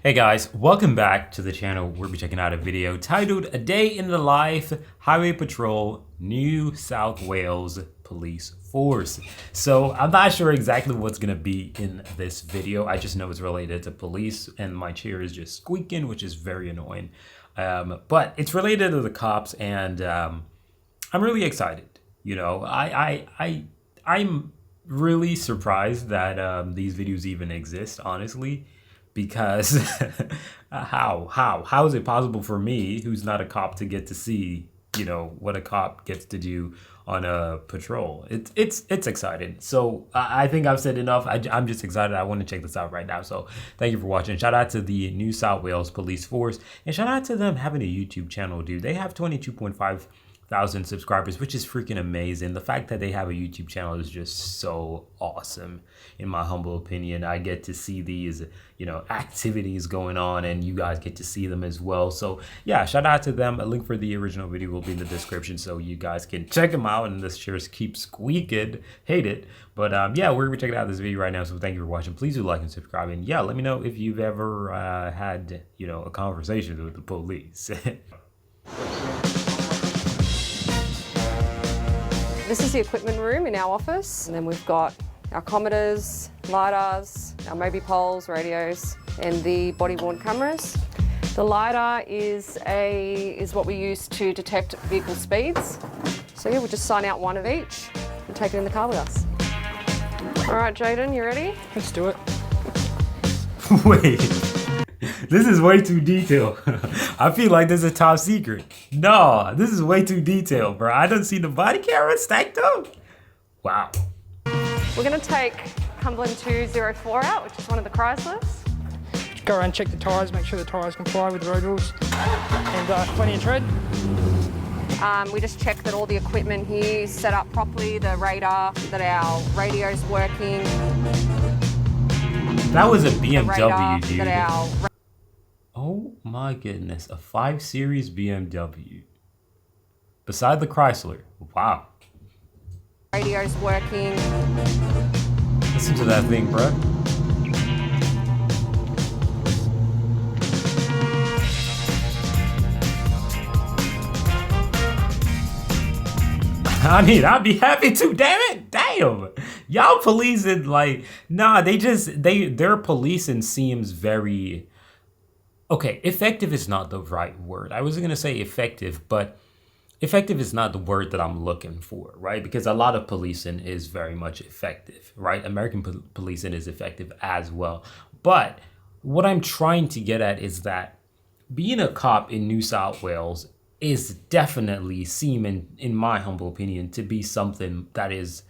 Hey guys, welcome back to the channel. We'll be checking out a video titled A Day in the Life, Highway Patrol, New South Wales Police Force. So I'm not sure exactly what's gonna be in this video. I just know it's related to police and my chair is just squeaking, which is very annoying. But it's related to the cops and I'm really excited. You know, I'm really surprised that these videos even exist, honestly. Because how is it possible for me, who's not a cop, to get to see, you know, what a cop gets to do on a patrol? It's exciting. So I think I've said enough. I'm just excited. I want to check this out right now. So thank you for watching. Shout out to the New South Wales Police Force, and shout out to them having a YouTube channel, dude. They have 22.5 thousand subscribers, which is freaking amazing. The fact that they have a YouTube channel is just so awesome, in my humble opinion. I get to see these, you know, activities going on, and you guys get to see them as well. So yeah, shout out to them. A link for the original video will be in the description, so you guys can check them out. And this chair keeps squeaking, hate it. But yeah, we're gonna be checking out this video right now. So thank you for watching. Please do like and subscribe, and yeah, let me know if you've ever had, you know, a conversation with the police. This is the equipment room in our office, and then we've got our commeters, lidars, our mobi poles, radios, and the body-worn cameras. The lidar is what we use to detect vehicle speeds. So yeah, we'll just sign out one of each and take it in the car with us. All right, Jaden, you ready? Let's do it. Wait, this is way too detailed. I feel like this is a top secret. No, this is way too detailed, bro. I don't see the body camera stacked up. Wow. We're gonna take Cumberland 204 out, which is one of the Chryslers. Go around, check the tyres, make sure the tyres comply with the road rules, and plenty of tread. We just check that all the equipment here is set up properly, the radar, that our radio's working. That was a BMW, radar, dude. Oh my goodness, a 5 Series BMW. Beside the Chrysler. Wow. Radio's working. Listen to that thing, bro. I mean, I'd be happy to, damn it. Damn. Y'all policing, like, nah, their policing seems very, okay, effective is not the right word. I was gonna say effective, but effective is not the word that I'm looking for, right? Because a lot of policing is very much effective, right? American policing is effective as well. But what I'm trying to get at is that being a cop in New South Wales is definitely seeming, in my humble opinion, to be something that is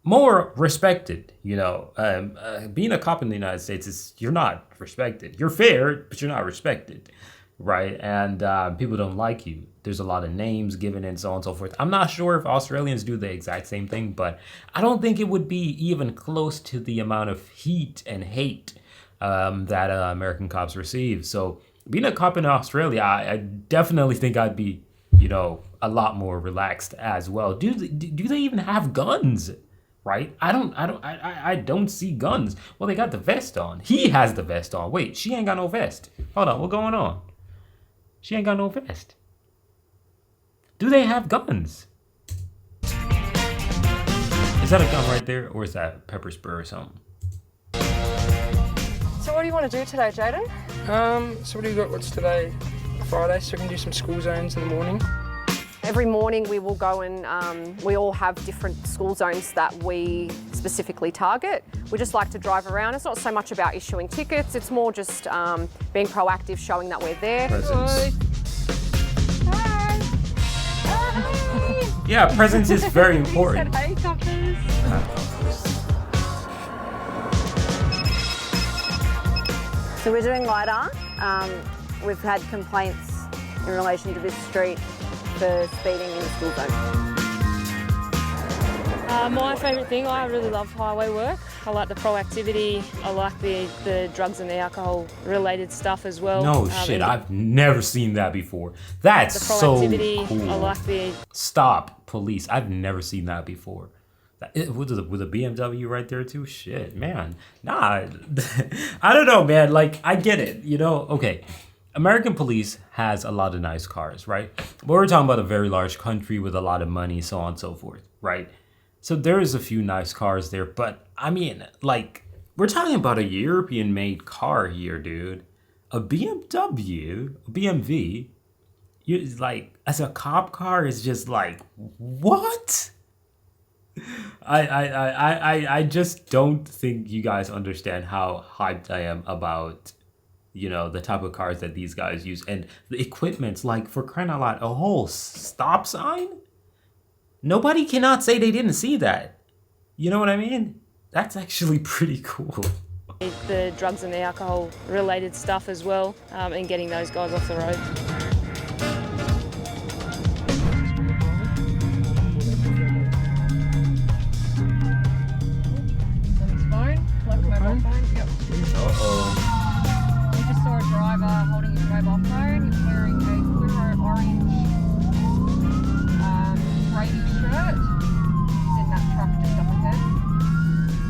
more respected. You know, being a cop in the United States is, you're not respected. You're fair, but you're not respected, right? And people don't like you. There's a lot of names given and so on and so forth. I'm not sure if Australians do the exact same thing, but I don't think it would be even close to the amount of heat and hate that American cops receive. So being a cop in Australia, I definitely think I'd be, you know, a lot more relaxed as well. Do they even have guns? Right? I don't see guns. Well, they got the vest on. He has the vest on. Wait, she ain't got no vest. Hold on, what's going on? She ain't got no vest. Do they have guns? Is that a gun right there, or is that pepper spray or something? So what do you want to do today, Jaden? So what do you got? What's today? Friday, so we can do some school zones in the morning. Every morning we will go and we all have different school zones that we specifically target. We just like to drive around. It's not so much about issuing tickets, it's more just being proactive, showing that we're there. Presence. Hi. Hi. Yeah, presence is very important. Hey, coppers. So we're doing LiDAR. We've had complaints in relation to this street for speeding in the school zone. My favourite thing, I really love highway work. I like the proactivity. I like the drugs and the alcohol related stuff as well. No shit, I've never seen that before. That's the proactivity, so cool. I like the... Stop, police. I've never seen that before. With a BMW right there too. Shit, man. Nah, I don't know, man. Like, I get it. You know, okay. American police has a lot of nice cars, right? But we're talking about a very large country with a lot of money, so on and so forth, right? So there is a few nice cars there, but I mean, like, we're talking about a European-made car here, dude. A BMW, a BMW, you like as a cop car is just like what? I just don't think you guys understand how hyped I am about, you know, the type of cars that these guys use and the equipment's like, for crying out loud, a whole stop sign? Nobody cannot say they didn't see that. You know what I mean? That's actually pretty cool. The drugs and the alcohol related stuff as well, and getting those guys off the road. Uh-oh. You just saw a driver holding his mobile phone. He's wearing a fluoro orange Brady shirt. He's in that truck just up ahead.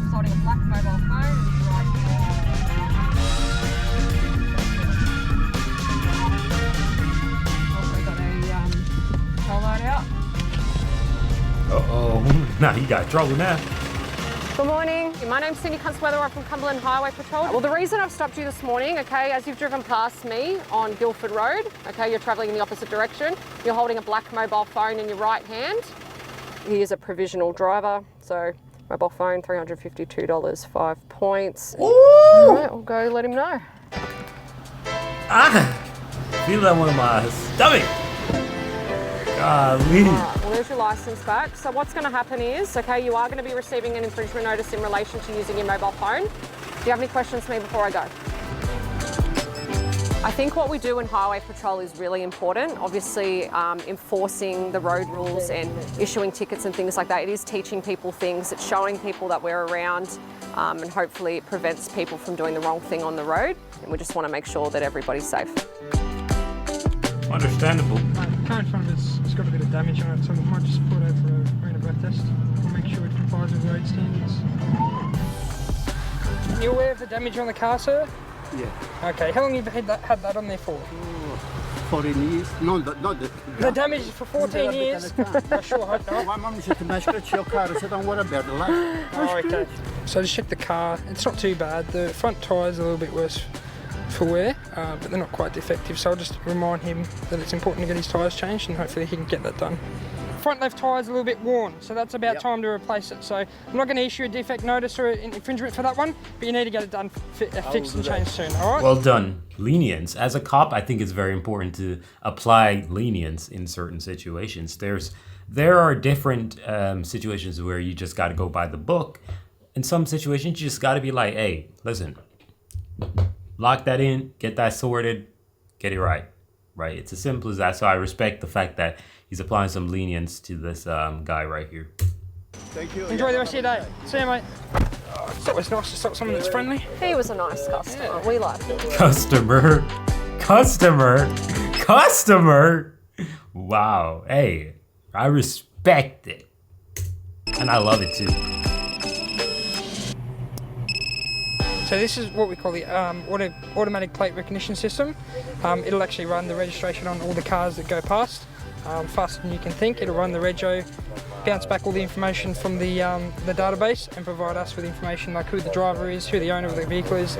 He's holding a black mobile phone in his right hand. Also got a toll light out. Uh-oh. Nah, you got trouble now. Good morning. My name's Cindy Kunstweather. I'm from Cumberland Highway Patrol. Well, the reason I've stopped you this morning, okay, as you've driven past me on Guildford Road, okay, you're travelling in the opposite direction, you're holding a black mobile phone in your right hand. He is a provisional driver, so mobile phone, $352, 5 points. Ooh! All right, we'll go let him know. Ah! Feel that one in my stomach. Golly. All right, well, there's your license back. So what's going to happen is, okay, you are going to be receiving an infringement notice in relation to using your mobile phone. Do you have any questions for me before I go? I think what we do in Highway Patrol is really important. Obviously, enforcing the road rules and issuing tickets and things like that. It is teaching people things. It's showing people that we're around, and hopefully it prevents people from doing the wrong thing on the road. And we just want to make sure that everybody's safe. Understandable. The car in front of us has got a bit of damage on it, so we might just put it over a breath test. We'll make sure it complies with road standards. Are you aware of the damage on the car, sir? Yeah. Okay, how long have you had that on there for? 14 years. No, not the... The damage is for 14 years? I sure hope not. My mum said to me, scratch your car. I said, don't worry about the light. Oh, okay. So just check the car. It's not too bad. The front tyre's a little bit worse for wear, but they're not quite defective, so I'll just remind him that it's important to get his tyres changed and hopefully he can get that done. Front left tyre's a little bit worn, so that's about time to replace it. So I'm not going to issue a defect notice or an infringement for that one, but you need to get it done, fixed and changed soon, all right? Well done. Lenience. As a cop, I think it's very important to apply lenience in certain situations. There are different situations where you just got to go by the book. In some situations, you just got to be like, hey, listen, lock that in, get that sorted, get it right. Right? It's as simple as that. So I respect the fact that he's applying some lenience to this guy right here. Thank you. Enjoy the rest of your day. See you, mate. It's always nice to stop someone that's friendly. He was a nice customer. We like him. Customer. Wow. Hey, I respect it. And I love it too. So this is what we call the automatic plate recognition system. It'll actually run the registration on all the cars that go past. Faster than you can think. It'll run the rego, bounce back all the information from the database and provide us with information like who the driver is, who the owner of the vehicle is.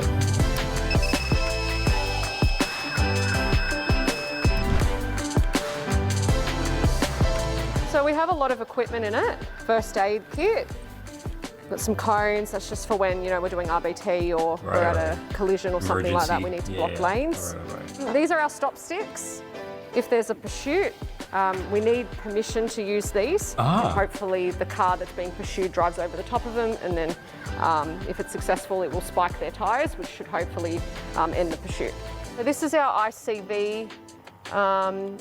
So we have a lot of equipment in it. First aid kit. Got some cones, that's just for when, you know, we're doing RBT or we're at a collision or something like that, we need to block lanes. Right. These are our stop sticks. If there's a pursuit, we need permission to use these. And hopefully the car that's being pursued drives over the top of them, and then if it's successful, it will spike their tyres, which should hopefully end the pursuit. So this is our ICV,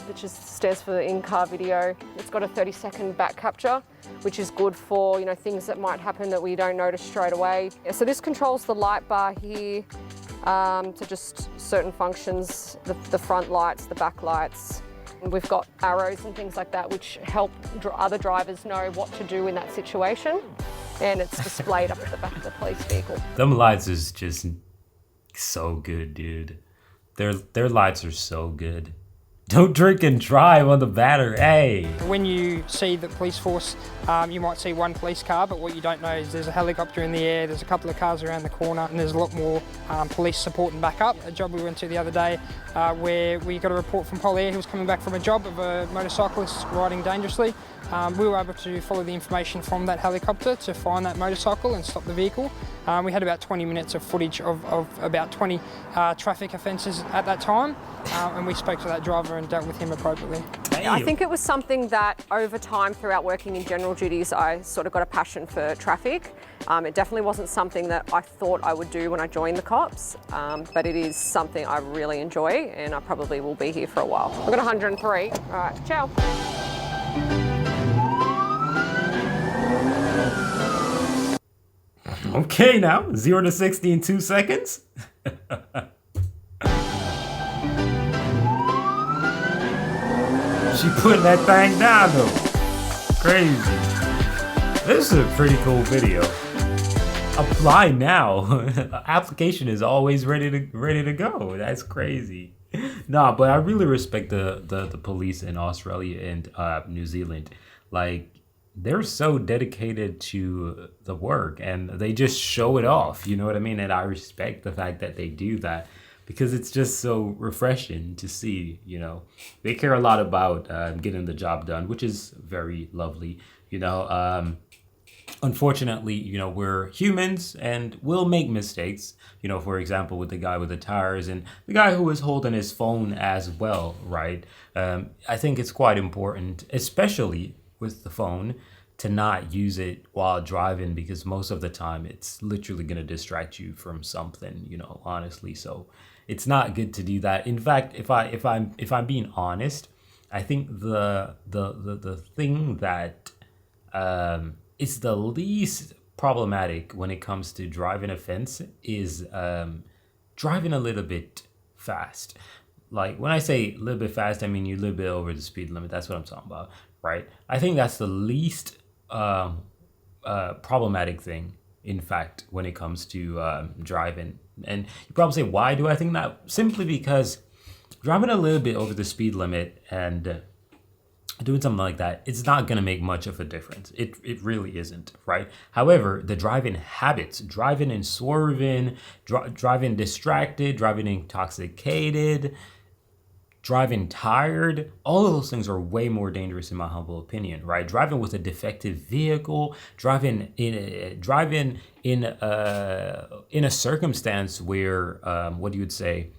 which stands for in-car video. It's got a 30-second back capture, which is good for, you know, things that might happen that we don't notice straight away. So this controls the light bar here to just certain functions, the front lights, the back lights, We've got arrows and things like that which help other drivers know what to do in that situation, and it's displayed up at the back of the police vehicle. Them lights is just so good, dude. Their lights are so good. Don't drink and drive on the batter, hey. When you see the police force, you might see one police car, but what you don't know is there's a helicopter in the air, there's a couple of cars around the corner, and there's a lot more police support and backup. A job we went to the other day where we got a report from Pol Air who was coming back from a job of a motorcyclist riding dangerously. We were able to follow the information from that helicopter to find that motorcycle and stop the vehicle. We had about 20 minutes of footage of about 20 traffic offences at that time, and we spoke to that driver and dealt with him appropriately. I think it was something that over time throughout working in general duties, I sort of got a passion for traffic. It definitely wasn't something that I thought I would do when I joined the cops, but it is something I really enjoy, and I probably will be here for a while. I've got 103. All right, ciao. Okay, now 0 to 60 in 2 seconds. She putting that thing down though. Crazy. This is a pretty cool video. Apply now. Application is always ready to go. That's crazy. Nah, but I really respect the police in Australia and New Zealand. Like, they're so dedicated to the work and they just show it off, you know what I mean? And I respect the fact that they do that because it's just so refreshing to see, you know. They care a lot about getting the job done, which is very lovely, you know. Unfortunately, you know, we're humans and we'll make mistakes, you know, for example, with the guy with the tires and the guy who was holding his phone as well, right? I think it's quite important, especially with the phone, to not use it while driving because most of the time it's literally going to distract you from something, you know, honestly. So it's not good to do that. In fact, if I'm being honest, I think the thing that is the least problematic when it comes to driving a fence is driving a little bit fast. Like, when I say a little bit fast, I mean you a little bit over the speed limit. That's what I'm talking about, right? I think that's the least problematic thing, in fact, when it comes to driving. And you probably say, why do I think that? Simply because driving a little bit over the speed limit and doing something like that, it's not going to make much of a difference. It really isn't, right? However, the driving habits, driving and swerving, driving distracted, driving intoxicated, driving tired, all of those things are way more dangerous in my humble opinion, right? Driving with a defective vehicle, driving in a circumstance where what you would say,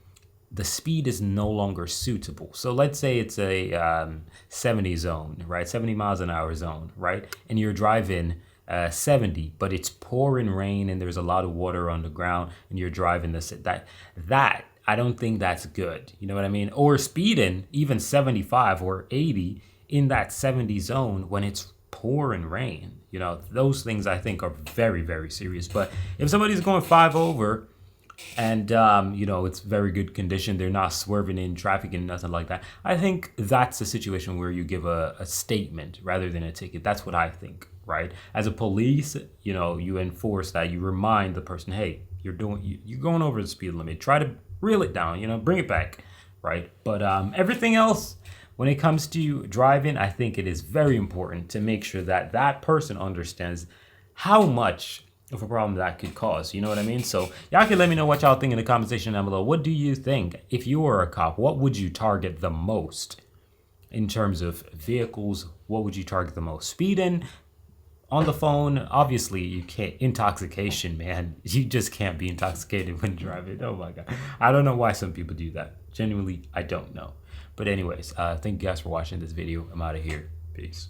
the speed is no longer suitable. So let's say it's a 70 zone, right? 70 miles an hour zone, right? And you're driving 70, but it's pouring rain and there's a lot of water on the ground and you're driving that I don't think that's good. You know what I mean? Or speeding even 75 or 80 in that 70 zone when it's pouring rain. You know, those things I think are very, very serious. But if somebody's going 5 over and, you know, it's very good condition, they're not swerving in traffic and nothing like that, I think that's a situation where you give a statement rather than a ticket. That's what I think, right? As a police, you know, you enforce that. You remind the person, hey, you're going over the speed limit. Try to reel it down, you know, bring it back, right? But everything else, when it comes to driving, I think it is very important to make sure that that person understands how much of a problem that could cause. You know what I mean? So y'all can let me know what y'all think in the comment section down below. What do you think? If you were a cop, what would you target the most in terms of vehicles? What would you target the most? Speeding? On the phone? Obviously you can't. Intoxication, man, you just can't be intoxicated when driving. Oh my god, I don't know why some people do that. Genuinely, I don't know. But anyways, thank you guys for watching this video. I'm out of here. Peace.